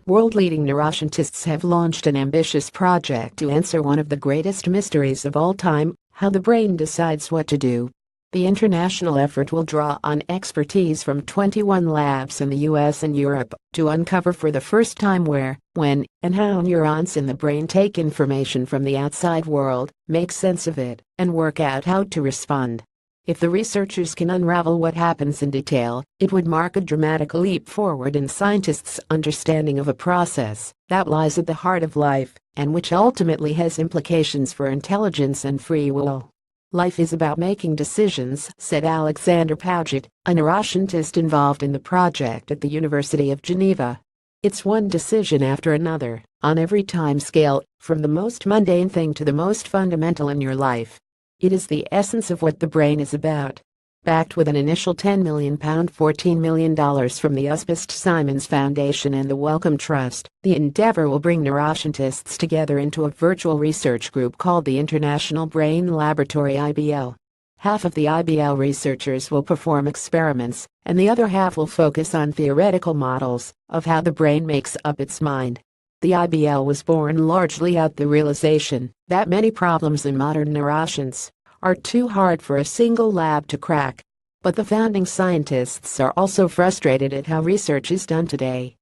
World-leading neuroscientists have launched an ambitious project to answer one of the greatest mysteries of all time: how the brain decides what to do. The international effort will draw on expertise from 21 labs in the US and Europe to uncover for the first time where, when, and how neurons in the brain take information from the outside world, make sense of it, and work out how to respond. If the researchers can unravel what happens in detail, it would mark a dramatic leap forward in scientists' understanding of a process that lies at the heart of life, and which ultimately has implications for intelligence and free will. Life is about making decisions, said Alexander Paget, a neuroscientist involved in the project at the University of Geneva. It's one decision after another, on every time scale, from the most mundane thing to the most fundamental in your life. It is the essence of what the brain is about. Backed with an initial £10 million $14 million from the Usbist Simons Foundation and the Wellcome Trust, the endeavor will bring neuroscientists together into a virtual research group called the International Brain Laboratory (IBL). Half of the IBL researchers will perform experiments, and the other half will focus on theoretical models of how the brain makes up its mind. The IBL was born largely out of the realization that many problems in modern neuroscience are too hard for a single lab to crack. But the founding scientists are also frustrated at how research is done today.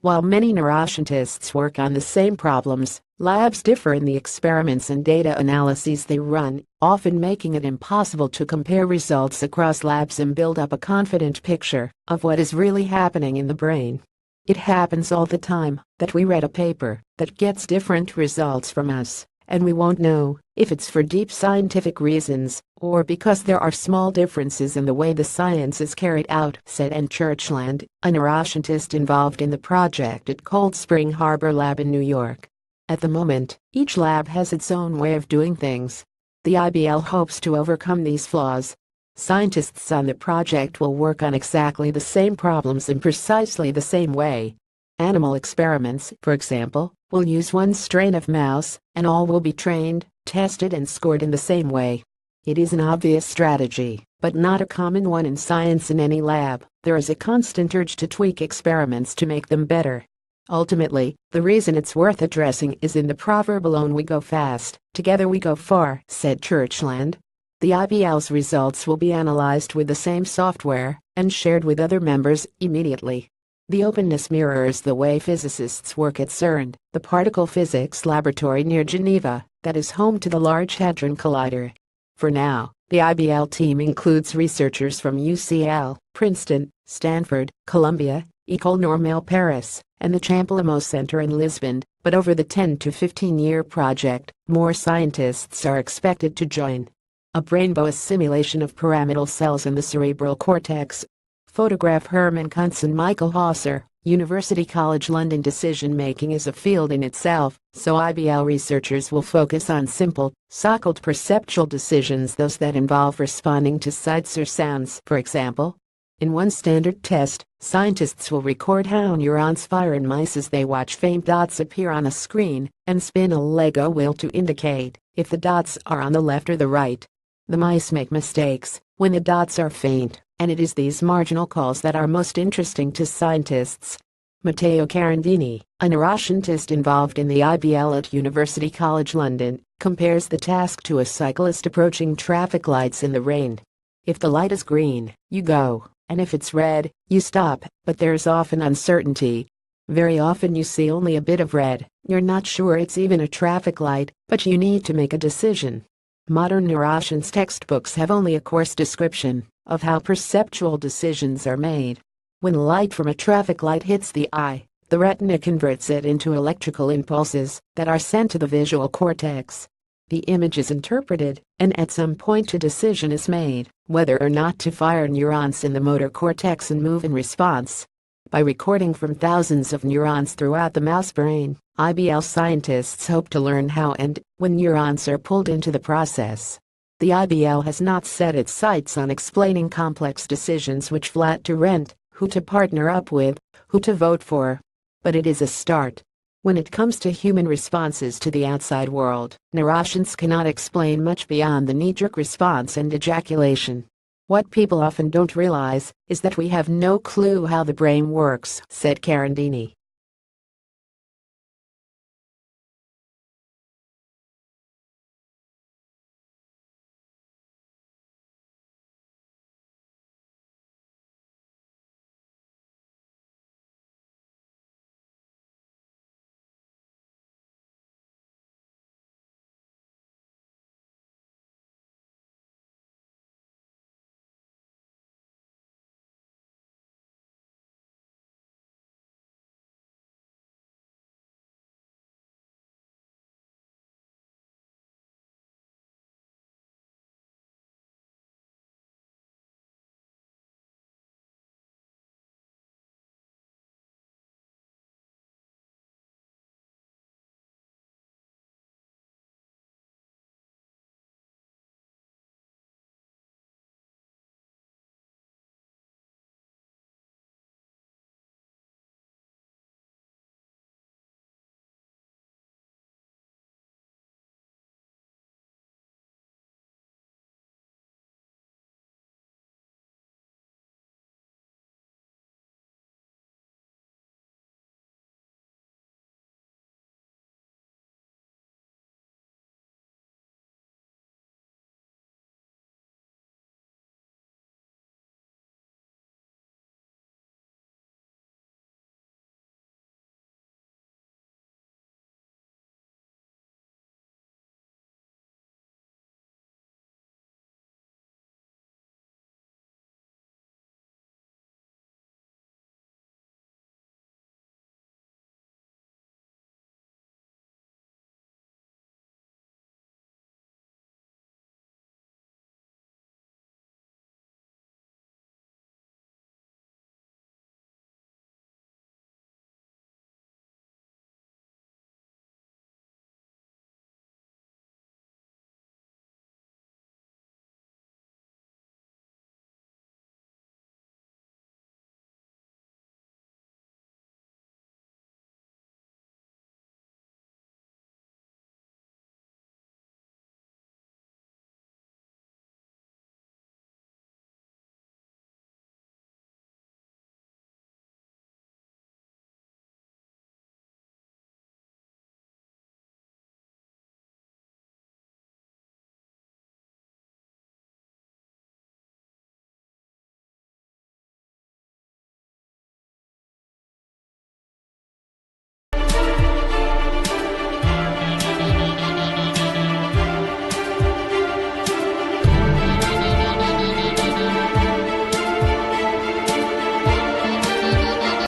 While many neuroscientists work on the same problems, labs differ in the experiments and data analyses they run, often making it impossible to compare results across labs and build up a confident picture of what is really happening in the brain. It happens all the time that we read a paper that gets different results from us, and we won't know if it's for deep scientific reasons or because there are small differences in the way the science is carried out, said Ann Churchland, a neuroscientist involved in the project at Cold Spring Harbor Lab in New York. At the moment, each lab has its own way of doing things. The IBL hopes to overcome these flaws. Scientists on the project will work on exactly the same problems in precisely the same way. Animal experiments, for example, will use one strain of mouse, and all will be trained, tested and scored in the same way. It is an obvious strategy, but not a common one in science. In any lab, there is a constant urge to tweak experiments to make them better. Ultimately, the reason it's worth addressing is in the proverb "alone we go fast, together we go far," said Churchland. The IBL's results will be analyzed with the same software and shared with other members immediately. The openness mirrors the way physicists work at CERN, the particle physics laboratory near Geneva, that is home to the Large Hadron Collider. For now, the IBL team includes researchers from UCL, Princeton, Stanford, Columbia, École Normale Paris, and the Champalimaud Center in Lisbon, but over the 10 to 15-year project, more scientists are expected to join. A brainbow simulation of pyramidal cells in the cerebral cortex. Photograph Herman Kuntz and Michael Hauser. University College London. Decision-making is a field in itself, so IBL researchers will focus on simple, so-called perceptual decisions, those that involve responding to sights or sounds. For example, in one standard test, scientists will record how neurons fire in mice as they watch faint dots appear on a screen, and spin a Lego wheel to indicate if the dots are on the left or the right. The mice make mistakes when the dots are faint, and it is these marginal calls that are most interesting to scientists. Matteo Carandini, a neuroscientist involved in the IBL at University College London, compares the task to a cyclist approaching traffic lights in the rain. If the light is green, you go, and if it's red, you stop, but there's often uncertainty. Very often you see only a bit of red, you're not sure it's even a traffic light, but you need to make a decision. Modern neuroscience textbooks have only a coarse description of how perceptual decisions are made. When light from a traffic light hits the eye, the retina converts it into electrical impulses that are sent to the visual cortex. The image is interpreted, and at some point a decision is made, whether or not to fire neurons in the motor cortex and move in response. By recording from thousands of neurons throughout the mouse brain, IBL scientists hope to learn how and when neurons are pulled into the process. The IBL has not set its sights on explaining complex decisions which flat to rent, who to partner up with, who to vote for. But it is a start. When it comes to human responses to the outside world, neuroscience cannot explain much beyond the knee-jerk response and ejaculation. What people often don't realize is that we have no clue how the brain works, said Carandini.